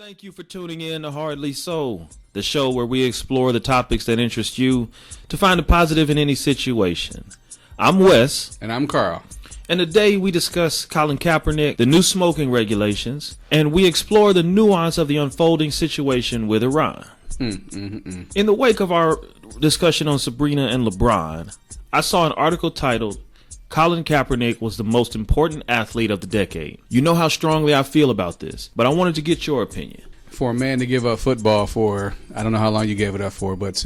Thank you for tuning in to Hardly So, the show where we explore the topics that interest you to find a positive in any situation. I'm Wes. And I'm Carl. And today we discuss Colin Kaepernick, the new smoking regulations, and we explore the nuance of the unfolding situation with Iran. In the wake of our discussion on Sabrina and LeBron, I saw an article titled, Colin Kaepernick was the most important athlete of the decade. You know how strongly I feel about this, but I wanted to get your opinion. For a man to give up football for, I don't know how long you gave it up for, but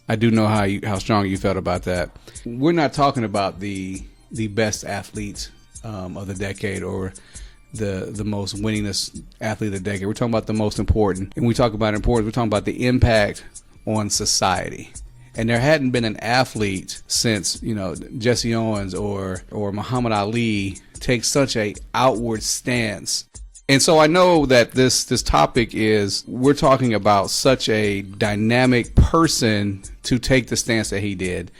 I do know how strong you felt about that. We're not talking about the best athlete of the decade or the most winningest athlete of the decade. We're talking about the most important. And we talk about importance, we're talking about the impact on society. And there hadn't been an athlete since, Jesse Owens or Muhammad Ali take such a outward stance. And so I know that this topic is, we're talking about such a dynamic person to take the stance that he did.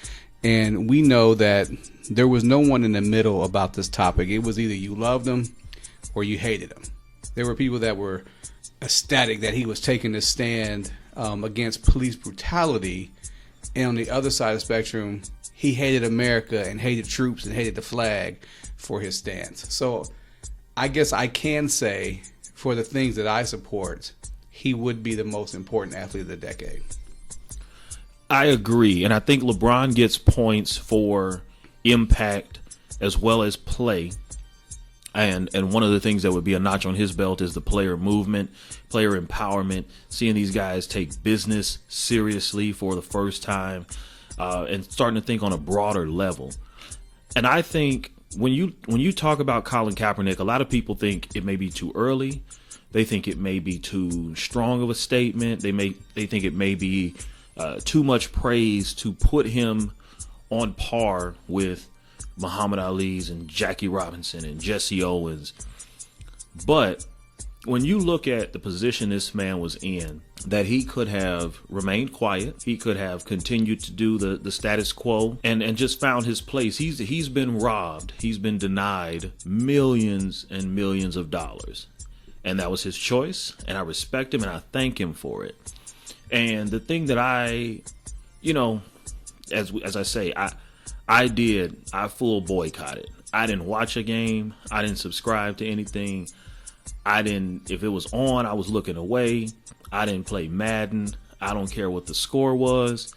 And we know that there was no one in the middle about this topic. It was either you loved him or you hated him. There were people that were ecstatic that he was taking this stand against police brutality. And on the other side of the spectrum, he hated America and hated troops and hated the flag for his stance. So I guess I can say, for the things that I support, he would be the most important athlete of the decade. I agree. And I think LeBron gets points for impact as well as play. And one of the things that would be a notch on his belt is the player movement, player empowerment, seeing these guys take business seriously for the first time and starting to think on a broader level. And I think when you talk about Colin Kaepernick, a lot of people think it may be too early. They think it may be too strong of a statement. They think it may be too much praise to put him on par with Muhammad Ali's and Jackie Robinson and Jesse Owens. But when you look at the position this man was in, that he could have remained quiet, he could have continued to do the status quo and just found his place. He's been robbed. He's been denied millions and millions of dollars. And that was his choice. And I respect him and I thank him for it. And the thing that I as I say, I full boycotted. I didn't watch a game. I didn't subscribe to anything. If it was on, I was looking away. I didn't play Madden. I don't care what the score was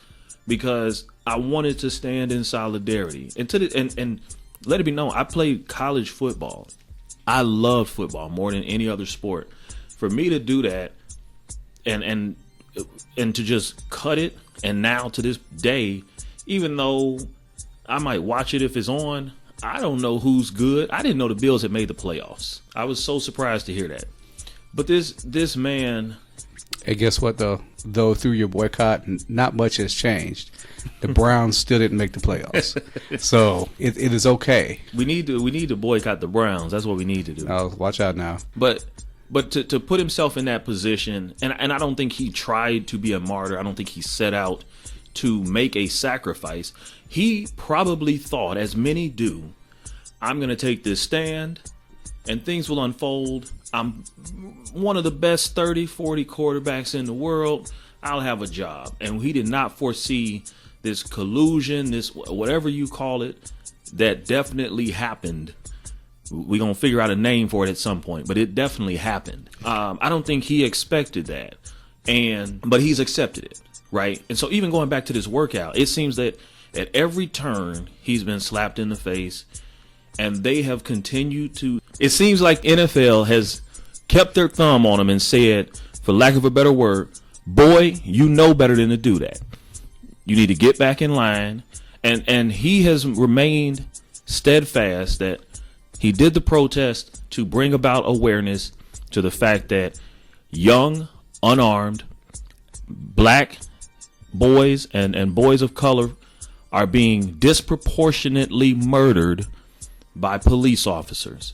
because I wanted to stand in solidarity. And let it be known, I played college football. I loved football more than any other sport. For me to do that and to just cut it, and now to this day, even though I might watch it if it's on, I don't know who's good. I didn't know the Bills had made the playoffs. I was so surprised to hear that. But this man... Hey, guess what, though through your boycott, not much has changed. The Browns still didn't make the playoffs. So it is okay. We need to boycott the Browns. That's what we need to do. Oh, watch out now. But to put himself in that position, and I don't think he tried to be a martyr. I don't think he set out to make a sacrifice. He probably thought, as many do, I'm going to take this stand and things will unfold. I'm one of the best 30, 40 quarterbacks in the world. I'll have a job. And he did not foresee this collusion, this whatever you call it, that definitely happened. We're going to figure out a name for it at some point, but it definitely happened. I don't think he expected that. But he's accepted it. Right. And so even going back to this workout, it seems that at every turn he's been slapped in the face and they have continued to. It seems like NFL has kept their thumb on him and said, for lack of a better word, boy, you know better than to do that. You need to get back in line. And he has remained steadfast that he did the protest to bring about awareness to the fact that young, unarmed, black boys and boys of color are being disproportionately murdered by police officers.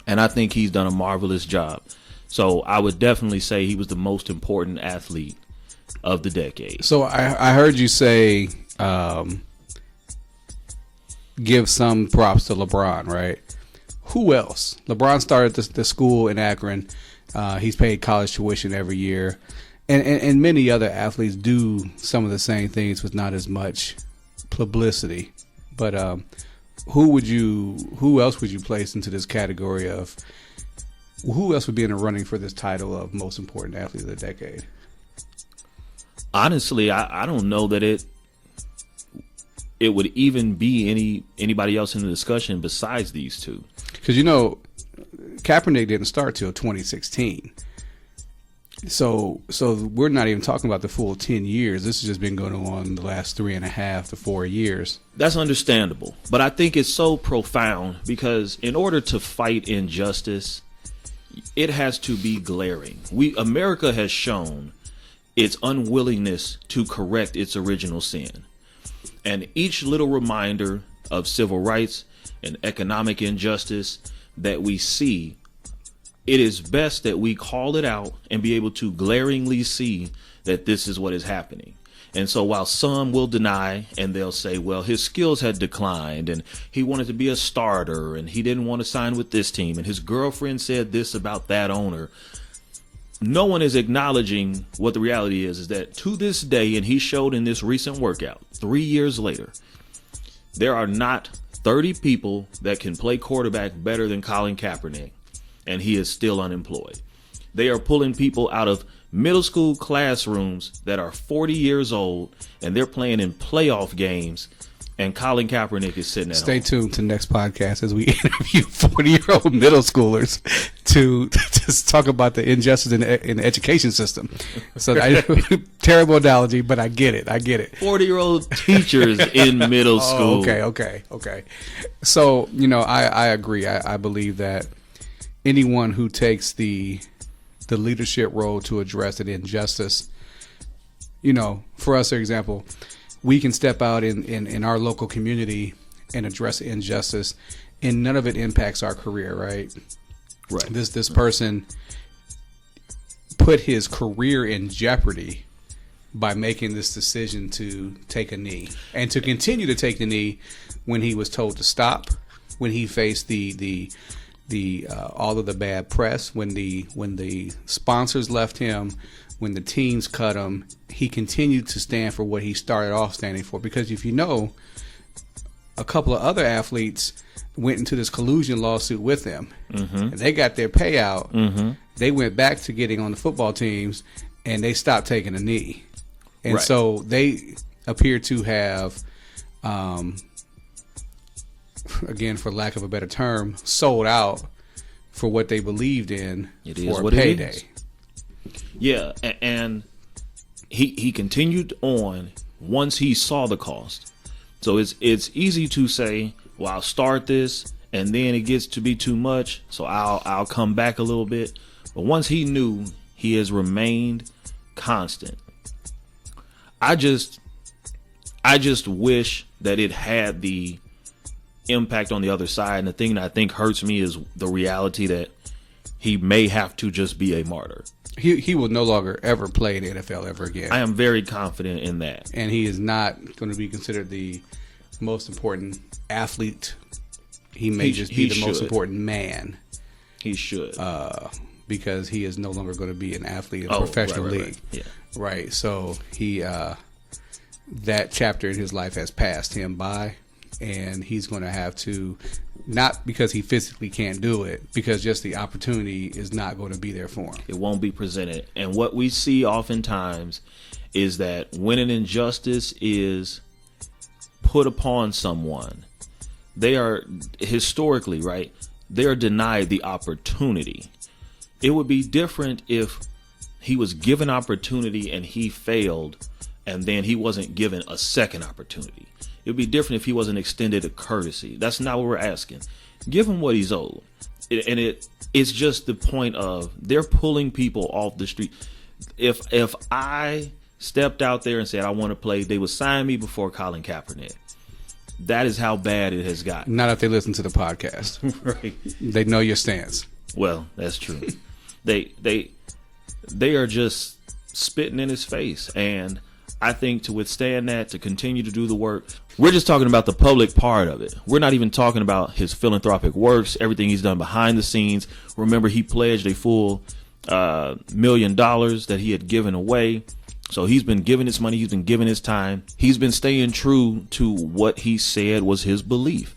And I think he's done a marvelous job. So I would definitely say he was the most important athlete of the decade. So I heard you say give some props to LeBron, right? Who else? LeBron started the school in Akron. He's paid college tuition every year. And many other athletes do some of the same things with not as much publicity. But who else would you place into this category of who else would be in the running for this title of most important athlete of the decade? Honestly, I don't know that it would even be anybody else in the discussion besides these two. Because, Kaepernick didn't start till 2016. So we're not even talking about the full 10 years. This has just been going on the last 3.5 to 4 years. That's understandable. But I think it's so profound because in order to fight injustice, it has to be glaring. America has shown its unwillingness to correct its original sin. And each little reminder of civil rights and economic injustice that we see, it is best that we call it out and be able to glaringly see that this is what is happening. And so while some will deny and they'll say, well, his skills had declined and he wanted to be a starter and he didn't want to sign with this team and his girlfriend said this about that owner, no one is acknowledging what the reality is that to this day, and he showed in this recent workout 3 years later, there are not 30 people that can play quarterback better than Colin Kaepernick, and he is still unemployed. They are pulling people out of middle school classrooms that are 40 years old, and they're playing in playoff games, and Colin Kaepernick is sitting at home. Stay tuned to next podcast as we interview 40-year-old middle schoolers to just talk about the injustice in the education system. So terrible analogy, but I get it. 40-year-old teachers in middle school. Okay. So, I agree. I believe that anyone who takes the leadership role to address an injustice, for us, for example, we can step out in our local community and address injustice, and none of it impacts our career, right? Right. This person put his career in jeopardy by making this decision to take a knee and to continue to take the knee when he was told to stop, when he faced the all of the bad press, when the sponsors left him, when the teams cut him. He continued to stand for what he started off standing for. Because if a couple of other athletes went into this collusion lawsuit with him. Mm-hmm. And they got their payout. Mm-hmm. They went back to getting on the football teams, and they stopped taking a knee. And right. So they appear to have, again, for lack of a better term, sold out for what they believed in for a payday. Yeah, and he continued on once he saw the cost. So it's easy to say, well, I'll start this and then it gets to be too much, so I'll come back a little bit. But once he knew, he has remained constant. I just wish that it had the impact on the other side. And the thing that I think hurts me is the reality that he may have to just be a martyr. He will no longer ever play in the NFL ever again. I am very confident in that. And he is not going to be considered the most important athlete. He may just be the most important man. He should. Because he is no longer going to be an athlete in a professional league. Right. Yeah. Right. So he that chapter in his life has passed him by, and he's going to have to, not because he physically can't do it, because just the opportunity is not going to be there for him. It won't be presented. And what we see oftentimes is that when an injustice is put upon someone, they are historically, right, they are denied the opportunity. It would be different if he was given opportunity and he failed, and then he wasn't given a second opportunity. It would be different if he wasn't extended a courtesy. That's not what we're asking. Give him what he's owed. It's just the point of they're pulling people off the street. If I stepped out there and said I want to play, they would sign me before Colin Kaepernick. That is how bad it has gotten. Not if they listen to the podcast. Right. They know your stance. Well, that's true. They are just spitting in his face, and I think to withstand that, to continue to do the work, we're just talking about the public part of it. We're not even talking about his philanthropic works, everything he's done behind the scenes. Remember, he pledged a full million that he had given away. So he's been giving his money. He's been giving his time. He's been staying true to what he said was his belief.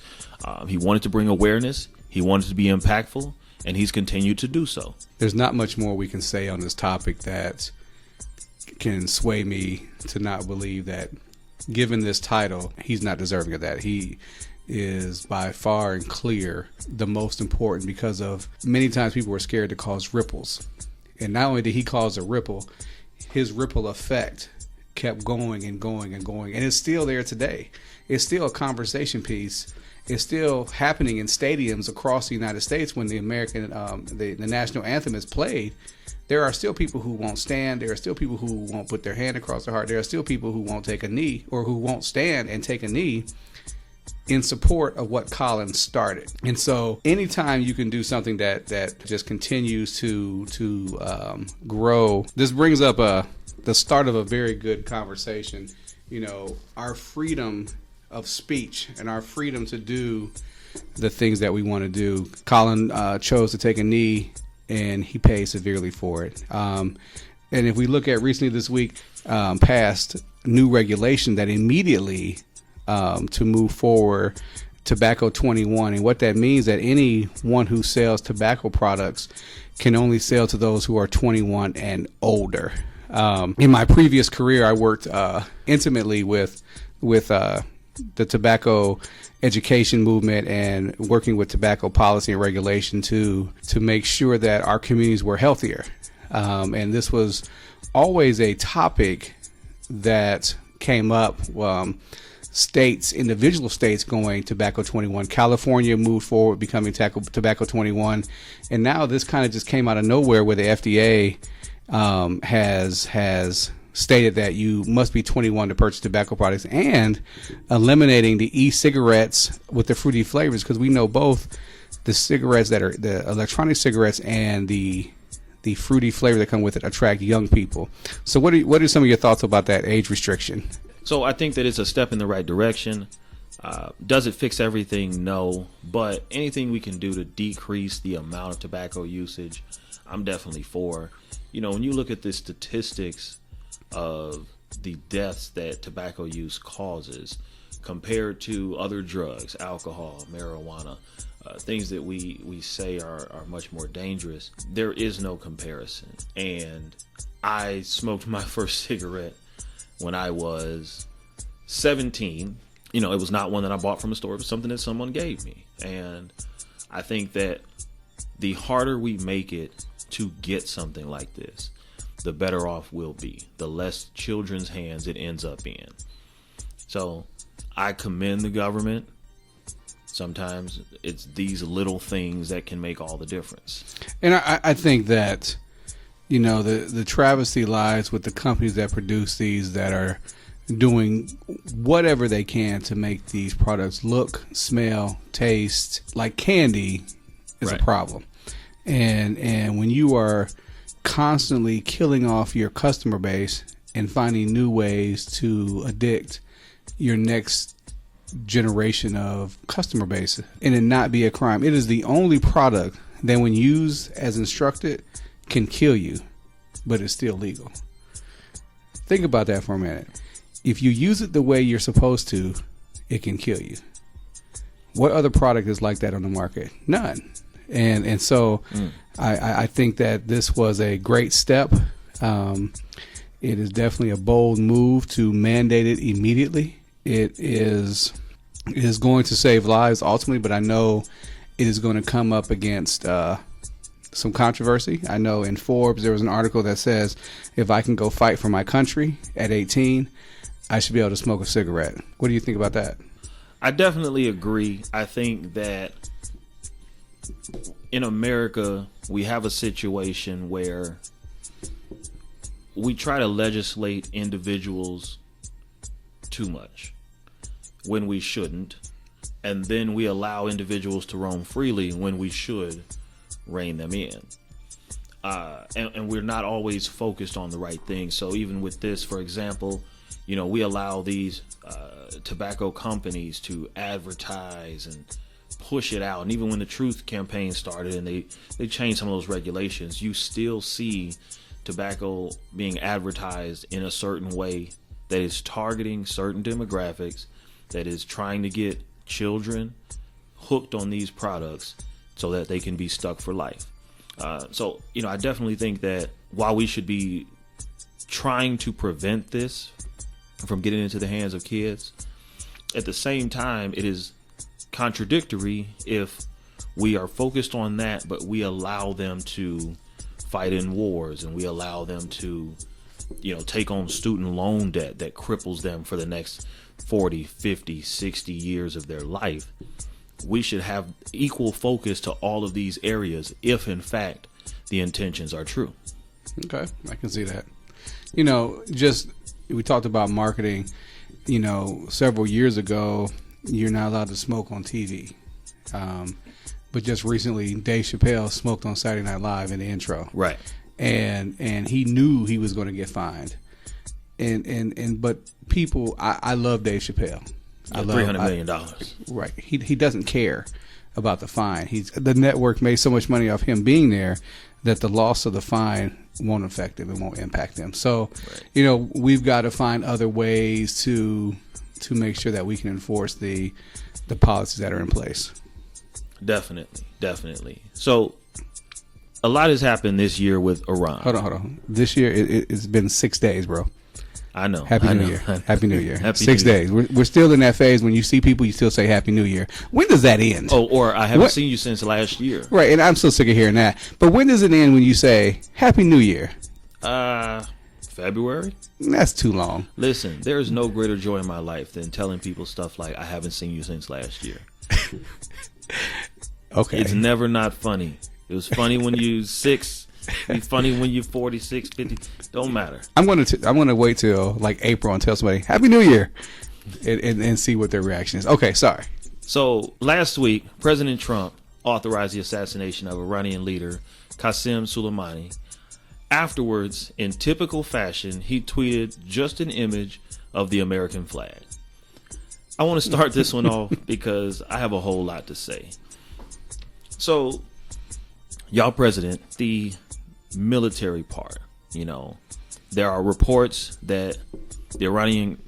He wanted to bring awareness. He wanted to be impactful, and he's continued to do so. There's not much more we can say on this topic that can sway me to not believe that, given this title, he's not deserving of that. He is by far and clear the most important, because of many times people were scared to cause ripples. And not only did he cause a ripple, his ripple effect kept going and going and going. And it's still there today. It's still a conversation piece. It's still happening in stadiums across the United States when the American, the national anthem is played. There are still people who won't stand. There are still people who won't put their hand across their heart. There are still people who won't take a knee, or who won't stand and take a knee in support of what Colin started. And so anytime you can do something that just continues to grow, this brings up the start of a very good conversation. You know, our freedom of speech and our freedom to do the things that we want to do. Colin chose to take a knee, and he paid severely for it. And if we look at recently this week, passed new regulation that immediately to move forward tobacco 21. And what that means, that anyone who sells tobacco products can only sell to those who are 21 and older. In my previous career, I worked intimately with the tobacco education movement and working with tobacco policy and regulation to make sure that our communities were healthier. And this was always a topic that came up. Individual states going tobacco 21. California moved forward, becoming tobacco 21. And now this kind of just came out of nowhere, where the FDA has stated that you must be 21 to purchase tobacco products, and eliminating the e-cigarettes with the fruity flavors, because we know both the cigarettes that are the electronic cigarettes and the fruity flavor that come with it attract young people. So what are some of your thoughts about that age restriction? So I think that it's a step in the right direction. Does it fix everything? No. But anything we can do to decrease the amount of tobacco usage, I'm definitely for. You know, when you look at the statistics of the deaths that tobacco use causes compared to other drugs, alcohol, marijuana, things that we say are much more dangerous, there is no comparison. And I smoked my first cigarette when I was 17. You know, it was not one that I bought from a store. It was something that someone gave me. And I think that the harder we make it to get something like this, the better off we'll be, the less children's hands it ends up in. So I commend the government. Sometimes it's these little things that can make all the difference. And I think that, you know, the travesty lies with the companies that produce these, that are doing whatever they can to make these products look, smell, taste like candy is Right. a problem. And when you are constantly killing off your customer base and finding new ways to addict your next generation of customer base, and it not be a crime, it is the only product that, when used as instructed, can kill you, but it's still legal. Think about that for a minute. If you use it the way you're supposed to, it can kill you. What other product is like that on the market? None. And so I think that this was a great step. It is definitely a bold move to mandate it immediately. It is going to save lives ultimately, but I know it is going to come up against some controversy. I know in Forbes there was an article that says, if I can go fight for my country at 18, I should be able to smoke a cigarette. What do you think about that? I definitely agree. I think that in America, we have a situation where we try to legislate individuals too much when we shouldn't, and then we allow individuals to roam freely when we should rein them in. And we're not always focused on the right thing. So even with this, for example, we allow these tobacco companies to advertise and push it out. And even when the Truth campaign started and they changed some of those regulations, you still see tobacco being advertised in a certain way that is targeting certain demographics, that is trying to get children hooked on these products so that they can be stuck for life. So, I definitely think that while we should be trying to prevent this from getting into the hands of kids, at the same time, it is contradictory if we are focused on that, but we allow them to fight in wars and we allow them to, take on student loan debt that cripples them for the next 40, 50, 60 years of their life. We should have equal focus to all of these areas if, in fact, the intentions are true. Okay, I can see that. We talked about marketing, several years ago, you're not allowed to smoke on TV. But just recently, Dave Chappelle smoked on Saturday Night Live in the intro. Right. And he knew he was going to get fined. But people, I love Dave Chappelle. I love $300 million. Right. He doesn't care about the fine. The network made so much money off him being there that the loss of the fine won't affect him. It won't impact them. So, right. We've got to find other ways to make sure that we can enforce the policies that are in place. Definitely. So, a lot has happened this year with Iran. Hold on. This year, it's been 6 days, bro. I know. Happy New Year. Happy New Year. Happy 6 New Year. days. We're still in that phase when you see people, you still say Happy New Year. When does that end? Oh, or I haven't seen you since last year. Right, and I'm so sick of hearing that. But when does it end when you say Happy New Year? February? That's too long. Listen, there is no greater joy in my life than telling people stuff like, I haven't seen you since last year. Okay. It's never not funny. It was funny when you're 6. It's funny when you're 46, 50. Don't matter. I'm gonna wait till like April and tell somebody Happy New Year, and see what their reaction is. Okay, sorry. So last week, President Trump authorized the assassination of Iranian leader Qasem Soleimani. Afterwards, in typical fashion, he tweeted just an image of the American flag. I want to start this one off because I have a whole lot to say. So, y'all president, the military part, there are reports that the Iranian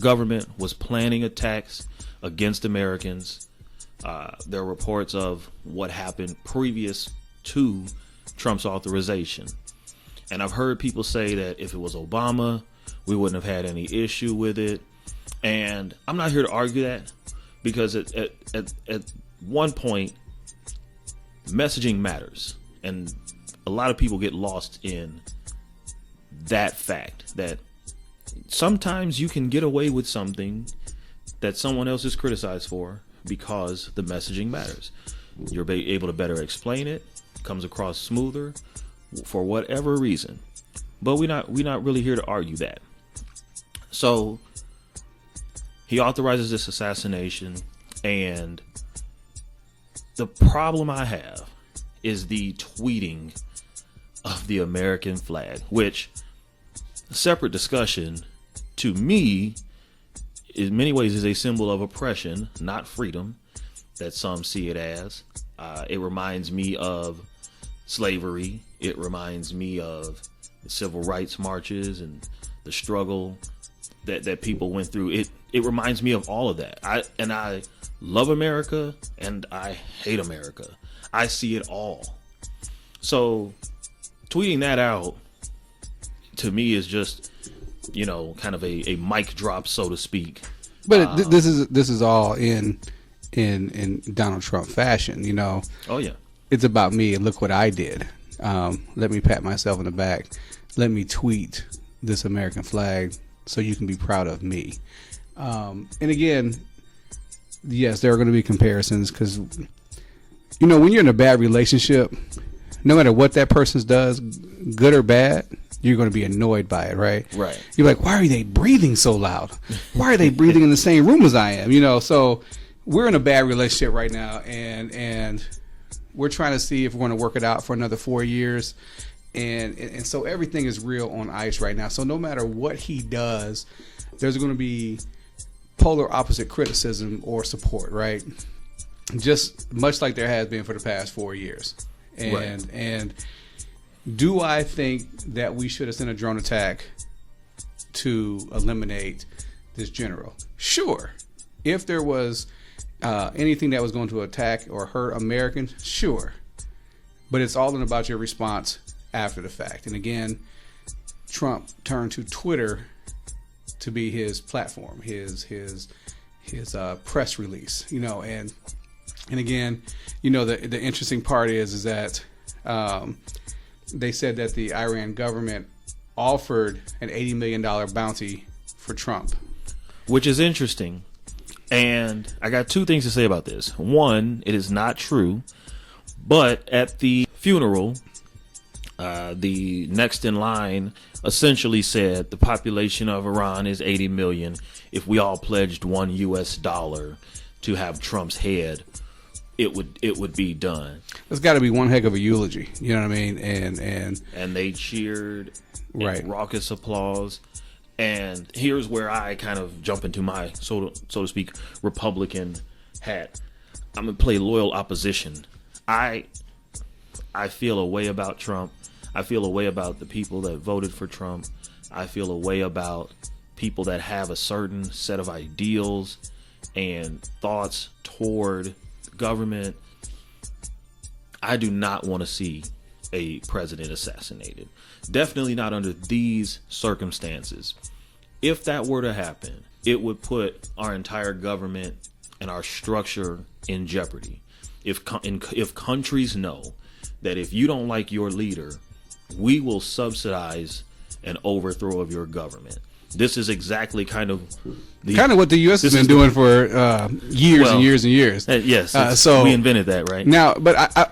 government was planning attacks against Americans. There are reports of what happened previous to Trump's authorization. And I've heard people say that if it was Obama, we wouldn't have had any issue with it. And I'm not here to argue that, because at one point, messaging matters. And a lot of people get lost in that fact that sometimes you can get away with something that someone else is criticized for because the messaging matters. You're able to better explain it, comes across smoother for whatever reason. But we're not really here to argue that. So he authorizes this assassination, and the problem I have is the tweeting of the American flag, which, a separate discussion, to me, in many ways is a symbol of oppression, not freedom, that some see it as. It reminds me of slavery. It reminds me of the civil rights marches and the struggle that people went through. It reminds me of all of that. I love America and I hate America. I see it all. So tweeting that out to me is just, kind of a mic drop, so to speak. But this is all in Donald Trump fashion, Oh yeah. It's about me and look what I did. Let me pat myself in the back. Let me tweet this American flag so you can be proud of me. And again, yes, there are going to be comparisons because, when you're in a bad relationship, no matter what that person does, good or bad, you're going to be annoyed by it, right? Right. You're like, why are they breathing so loud? Why are they breathing in the same room as I am? So we're in a bad relationship right now, and we're trying to see if we're going to work it out for another 4 years. And so everything is real on ice right now. So no matter what he does, there's going to be polar opposite criticism or support, right? just much like there has been for the past 4 years. And do I think that we should have sent a drone attack to eliminate this general? Sure. If there was anything that was going to attack or hurt Americans, sure. But it's all about your response after the fact. And again, Trump turned to Twitter to be his platform, his press release, and again, the interesting part is that they said that the Iran government offered an $80 million bounty for Trump, which is interesting. And I got two things to say about this. One, it is not true, but at the funeral, the next in line essentially said the population of Iran is 80 million. If we all pledged $1 to have Trump's head, it would be done. It's got to be one heck of a eulogy. You know what I mean? And they cheered, right? Raucous applause. And here's where I kind of jump into my so to speak Republican hat. I'm gonna play loyal opposition. I feel a way about Trump. I feel a way about the people that voted for Trump. I feel a way about people that have a certain set of ideals and thoughts toward government. I do not want to see a president assassinated. Definitely not under these circumstances. If that were to happen, it would put our entire government and our structure in jeopardy. If countries know that if you don't like your leader, we will subsidize an overthrow of your government. This is exactly kind of what the U.S. has been doing for years and years and years. Yes, so we invented that, right? Now, but I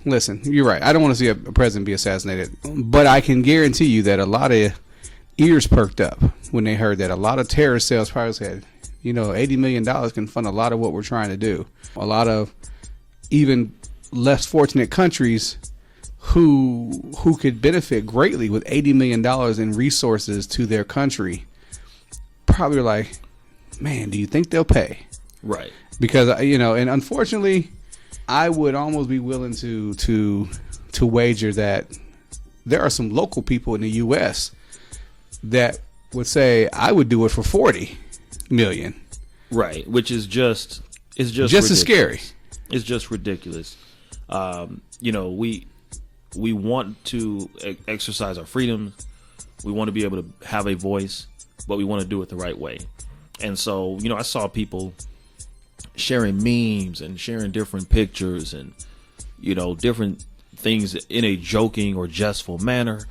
listen, you're right. I don't want to see a president be assassinated, but I can guarantee you that a lot of ears perked up when they heard that a lot of terrorist cells probably said, $80 million can fund a lot of what we're trying to do. A lot of even less fortunate countries who could benefit greatly with $80 million in resources to their country probably are like, man, do you think they'll pay? Right. Because, and unfortunately, I would almost be willing to wager that there are some local people in the U.S. that would say I would do it for 40 million. Right, which is just as scary. It's just ridiculous. We want to exercise our freedom. We want to be able to have a voice, but we want to do it the right way. And so, I saw people sharing memes and sharing different pictures and, different things in a joking or jestful manner.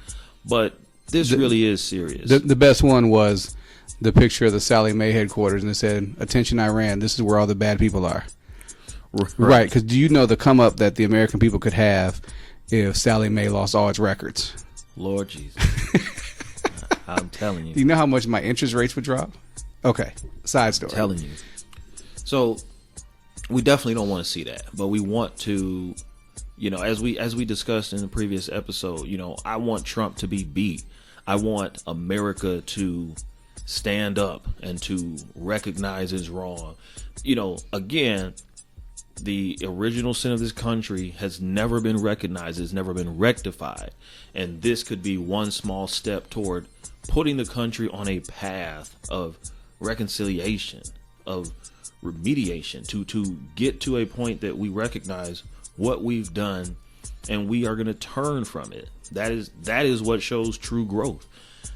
But this really is serious. The best one was the picture of the Sallie Mae headquarters, and it said, "Attention Iran, this is where all the bad people are." Right, because do you know the come up that the American people could have if Sallie Mae lost all its records? Lord Jesus. I'm telling you. Do you know how much my interest rates would drop? Okay, side story. I'm telling you. So we definitely don't want to see that, but we want to, as we discussed in the previous episode, I want Trump to be beat. I want America to stand up and to recognize his wrong. Again, the original sin of this country has never been recognized, has never been rectified. And this could be one small step toward putting the country on a path of reconciliation, of remediation, to get to a point that we recognize what we've done and we are going to turn from it. That is what shows true growth,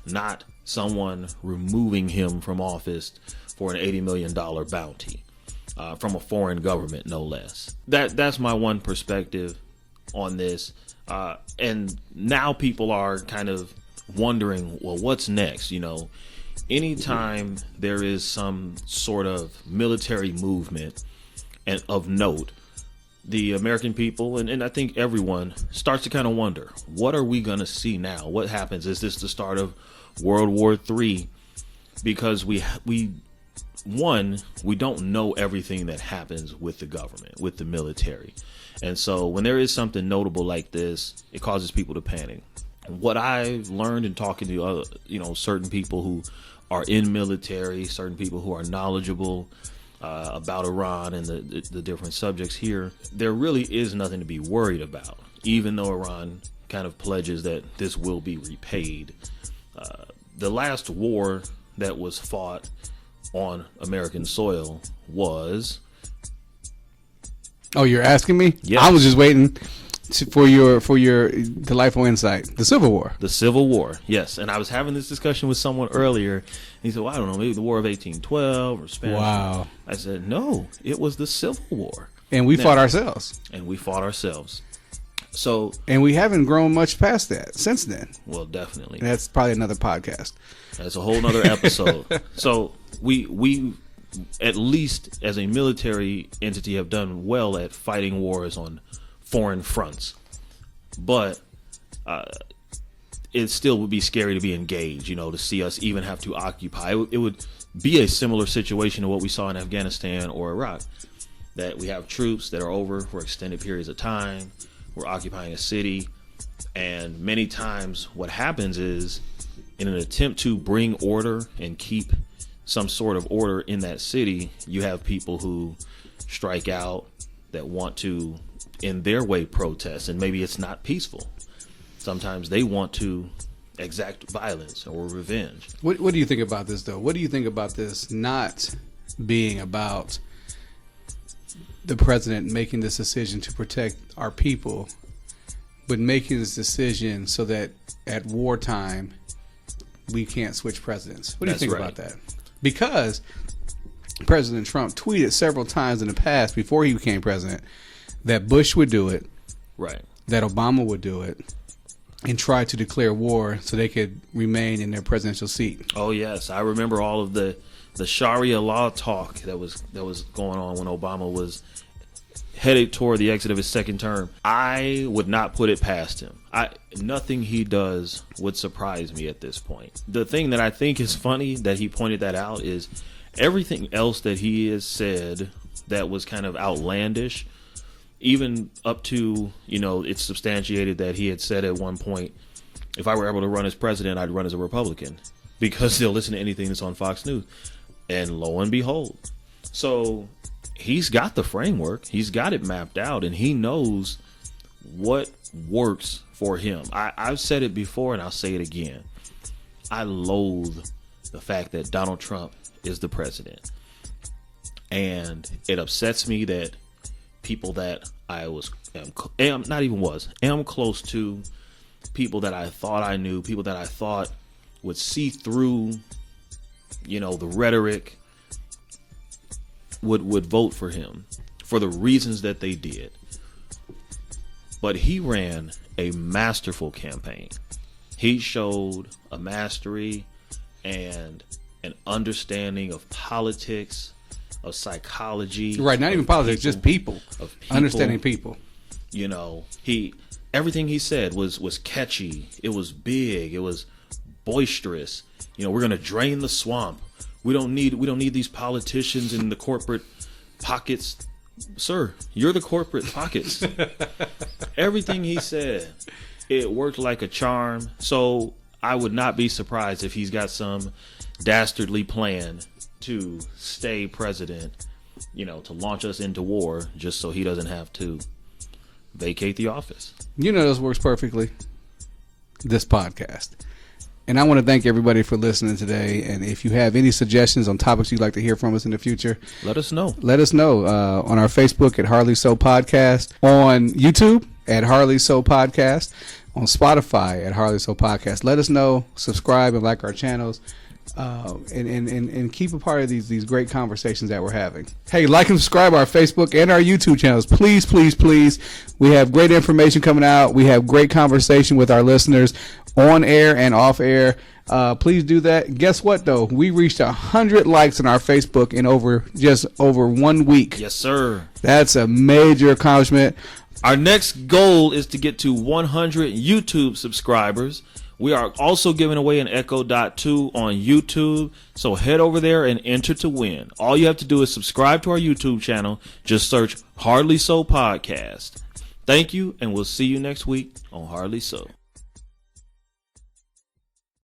not someone removing him from office for an $80 million bounty. From a foreign government, no less. That's my one perspective on this. And now people are kind of wondering, well, what's next? Anytime there is some sort of military movement and of note, the American people and I think everyone starts to kind of wonder, what are we going to see now? What happens? Is this the start of World War III? Because we don't know everything that happens with the government, with the military. And so when there is something notable like this, it causes people to panic. What I've learned in talking to other, certain people who are in military, certain people who are knowledgeable, about Iran and the different subjects here, there really is nothing to be worried about, even though Iran kind of pledges that this will be repaid. The last war that was fought on American soil was... Oh, you're asking me? Yes. I was just waiting for your delightful insight. The Civil War. The Civil War, yes. And I was having this discussion with someone earlier, and he said, well, I don't know, maybe the War of 1812 or Spanish. Wow. I said, no, it was the Civil War. And we fought ourselves. And we fought ourselves. So, and we haven't grown much past that since then. Well, definitely. That's probably another podcast. That's a whole nother episode. So we at least as a military entity have done well at fighting wars on foreign fronts, but it still would be scary to be engaged, to see us even have to occupy. It would be a similar situation to what we saw in Afghanistan or Iraq, that we have troops that are over for extended periods of time. We're occupying a city, and many times what happens is, in an attempt to bring order and keep some sort of order in that city, you have people who strike out that want to, in their way, protest, and maybe it's not peaceful. Sometimes they want to exact violence or revenge. What do you think about this, though? What do you think about this not being about the president making this decision to protect our people, but making this decision so that at wartime we can't switch presidents? What do you think about that? Because President Trump tweeted several times in the past, before he became president, that Bush would do it, right? That Obama would do it, and try to declare war so they could remain in their presidential seat. Oh yes, I remember all of the Sharia law talk that was going on when Obama was headed toward the exit of his second term. I would not put it past him. Nothing he does would surprise me at this point. The thing that I think is funny that he pointed that out is everything else that he has said that was kind of outlandish, even up to, it's substantiated that he had said at one point, if I were able to run as president, I'd run as a Republican, because they'll listen to anything that's on Fox News. And lo and behold. So he's got the framework, he's got it mapped out, and he knows what works for him. I've said it before and I'll say it again. I loathe the fact that Donald Trump is the president. And it upsets me that people that am close to, people that I thought I knew, people that I thought would see through, the rhetoric, would vote for him for the reasons that they did. But he ran a masterful campaign. He showed a mastery and an understanding of politics, of psychology. Right, not even politics, just people. Understanding people. Everything he said was catchy. It was big. It was boisterous. We're going to drain the swamp. We don't need these politicians in the corporate pockets. Sir, you're the corporate pockets. Everything he said, it worked like a charm. So I would not be surprised if he's got some dastardly plan to stay president, to launch us into war just so he doesn't have to vacate the office. This works perfectly. This podcast. And I want to thank everybody for listening today. And if you have any suggestions on topics you'd like to hear from us in the future, let us know. Let us know on our Facebook at Hardly So Podcast, on YouTube at Hardly So Podcast, on Spotify at Hardly So Podcast. Let us know, subscribe, and like our channels, and keep a part of these great conversations that we're having. Hey, like and subscribe our Facebook and our YouTube channels. Please, please, please. We have great information coming out. We have great conversation with our listeners on air and off air. Please do that. Guess what, though? We reached 100 likes on our Facebook in just over 1 week. Yes, sir. That's a major accomplishment. Our next goal is to get to 100 YouTube subscribers. We are also giving away an Echo Dot 2 on YouTube, so head over there and enter to win. All you have to do is subscribe to our YouTube channel. Just search Hardly So Podcast. Thank you, and we'll see you next week on Hardly So.